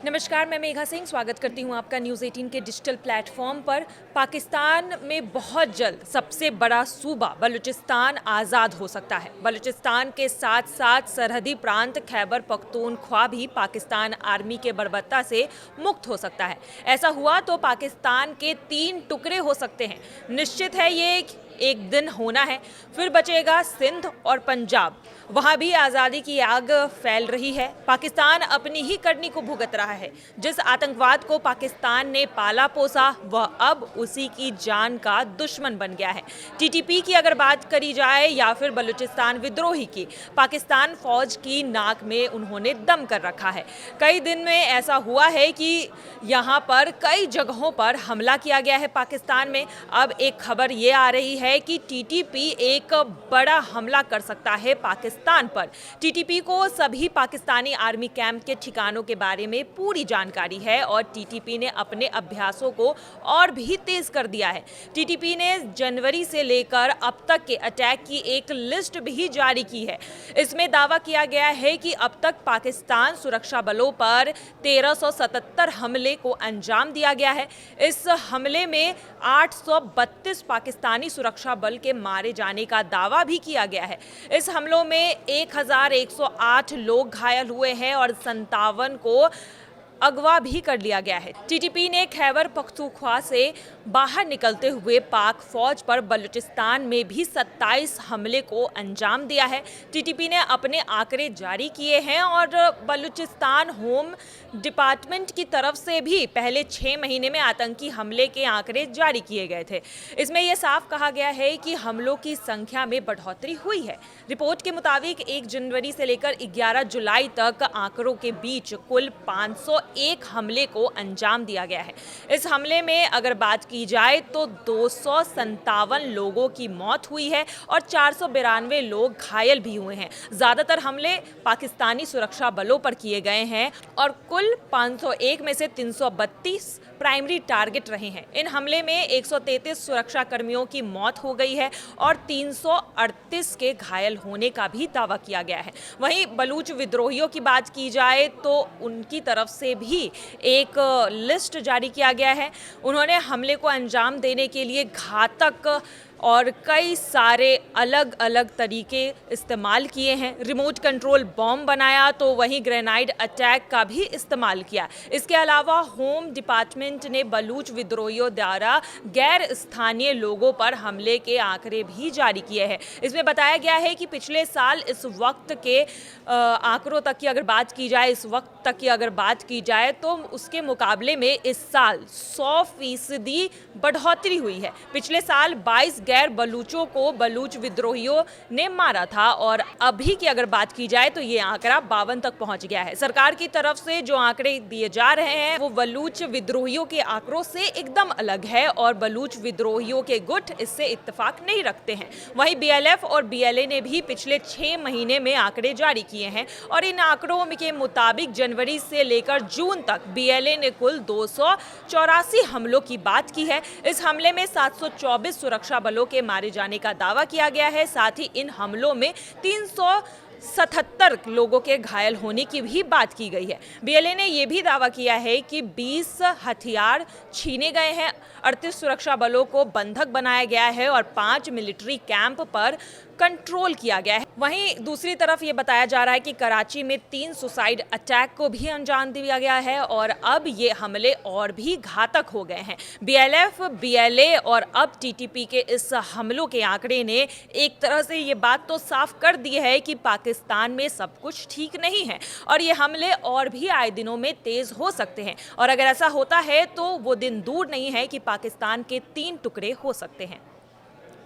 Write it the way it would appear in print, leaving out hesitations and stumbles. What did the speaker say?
नमस्कार, मैं मेघा सिंह स्वागत करती हूँ आपका न्यूज़ 18 के डिजिटल प्लेटफॉर्म पर। पाकिस्तान में बहुत जल्द सबसे बड़ा सूबा बलूचिस्तान आज़ाद हो सकता है। बलूचिस्तान के साथ साथ सरहदी प्रांत खैबर पख्तूनख्वा भी पाकिस्तान आर्मी के बर्बता से मुक्त हो सकता है। ऐसा हुआ तो पाकिस्तान के 3 टुकड़े हो सकते हैं। निश्चित है ये एक दिन होना है। फिर बचेगा सिंध और पंजाब, वहाँ भी आज़ादी की आग फैल रही है। पाकिस्तान अपनी ही करनी को भुगत रहा है। जिस आतंकवाद को पाकिस्तान ने पाला पोसा वह अब उसी की जान का दुश्मन बन गया है। टीटीपी की अगर बात करी जाए या फिर बलूचिस्तान विद्रोही की, पाकिस्तान फौज की नाक में उन्होंने दम कर रखा है। कई दिन में ऐसा हुआ है कि यहाँ पर कई जगहों पर हमला किया गया है पाकिस्तान में। अब एक खबर ये आ रही है कि टीटीपी एक बड़ा हमला कर सकता है पाकिस्तान पर। टीटीपी को सभी पाकिस्तानी आर्मी कैंप के ठिकानों के बारे में पूरी जानकारी है और टीटीपी ने अपने अभ्यासों को और भी तेज कर दिया है। टीटीपी ने जनवरी से लेकर अब तक के अटैक की एक लिस्ट भी जारी की है। इसमें दावा किया गया है कि अब तक पाकिस्तान सुरक्षा बलों पर 1377 हमले को अंजाम दिया गया है। इस हमले में 832 पाकिस्तानी सुरक्षा बल के मारे जाने का दावा भी किया गया है। इस हमलों में 1108 लोग घायल हुए हैं और 57 को अगवा भी कर लिया गया है। टीटीपी ने खैबर पख्तूनख्वा से बाहर निकलते हुए पाक फौज पर बलूचिस्तान में भी 27 हमले को अंजाम दिया है। टीटीपी ने अपने आंकड़े जारी किए हैं और बलूचिस्तान होम डिपार्टमेंट की तरफ से भी पहले 6 महीने में आतंकी हमले के आंकड़े जारी किए गए थे। इसमें यह साफ कहा गया है कि हमलों की संख्या में बढ़ोतरी हुई है। रिपोर्ट के मुताबिक 1 जनवरी से लेकर 11 जुलाई तक आंकड़ों के बीच कुल 501 हमले को अंजाम दिया गया है। इस हमले में अगर बात की जाए तो 257 लोगों की मौत हुई है और 492 लोग घायल भी हुए हैं। ज़्यादातर हमले पाकिस्तानी सुरक्षा बलों पर किए गए हैं और कुल 501 में से 332 प्राइमरी टारगेट रहे हैं। इन हमले में 133 सुरक्षा कर्मियों की मौत हो गई है और 338 के घायल होने का भी दावा किया गया है। वहीं बलूच विद्रोहियों की बात की जाए तो उनकी तरफ से भी एक लिस्ट जारी किया गया है। उन्होंने हमले को अंजाम देने के लिए घातक और कई सारे अलग अलग तरीके इस्तेमाल किए हैं। रिमोट कंट्रोल बॉम्ब बनाया तो वहीं ग्रेनाइड अटैक का भी इस्तेमाल किया। इसके अलावा होम डिपार्टमेंट ने बलूच विद्रोहियों द्वारा गैर स्थानीय लोगों पर हमले के आंकड़े भी जारी किए हैं। इसमें बताया गया है कि पिछले साल इस वक्त के आंकड़ों तक की अगर बात की जाए, इस वक्त तक की अगर बात की जाए तो उसके मुकाबले में इस साल 100% बढ़ोतरी हुई है। पिछले साल 22 गैर बलूचों को बलूच विद्रोहियों ने मारा था और अभी की अगर बात की जाए तो ये आंकड़ा 52 तक पहुंच गया है। सरकार की तरफ से जो आंकड़े दिए जा रहे हैं वो बलूच विद्रोहियों के आंकड़ों से एकदम अलग है और बलूच विद्रोहियों के गुट इससे इत्तेफाक नहीं रखते हैं। वहीं बीएलएफ और बीएलए ने भी पिछले 6 महीने में आंकड़े जारी किए हैं और इन आंकड़ों के मुताबिक जनवरी से लेकर जून तक बीएलए ने कुल 284 हमलों की बात की है। इस हमले में 724 सुरक्षा बलों के मारे जाने का दावा किया गया है। साथ ही इन हमलों में 377 लोगों के घायल होने की भी बात की गई है। बीएलए ने यह भी दावा किया है कि 20 हथियार छीने गए हैं, 38 सुरक्षा बलों को बंधक बनाया गया है और 5 मिलिट्री कैंप पर कंट्रोल किया गया है। वहीं दूसरी तरफ ये बताया जा रहा है कि कराची में 3 सुसाइड अटैक को भी अंजाम दिया गया है और अब ये हमले और भी घातक हो गए हैं। बीएलएफ, बीएलए और अब टीटीपी के इस हमलों के आंकड़े ने एक तरह से ये बात तो साफ कर दी है कि पाकिस्तान में सब कुछ ठीक नहीं है और ये हमले और भी आए दिनों में तेज हो सकते हैं और अगर ऐसा होता है तो वो दिन दूर नहीं है कि पाकिस्तान के 3 टुकड़े हो सकते हैं।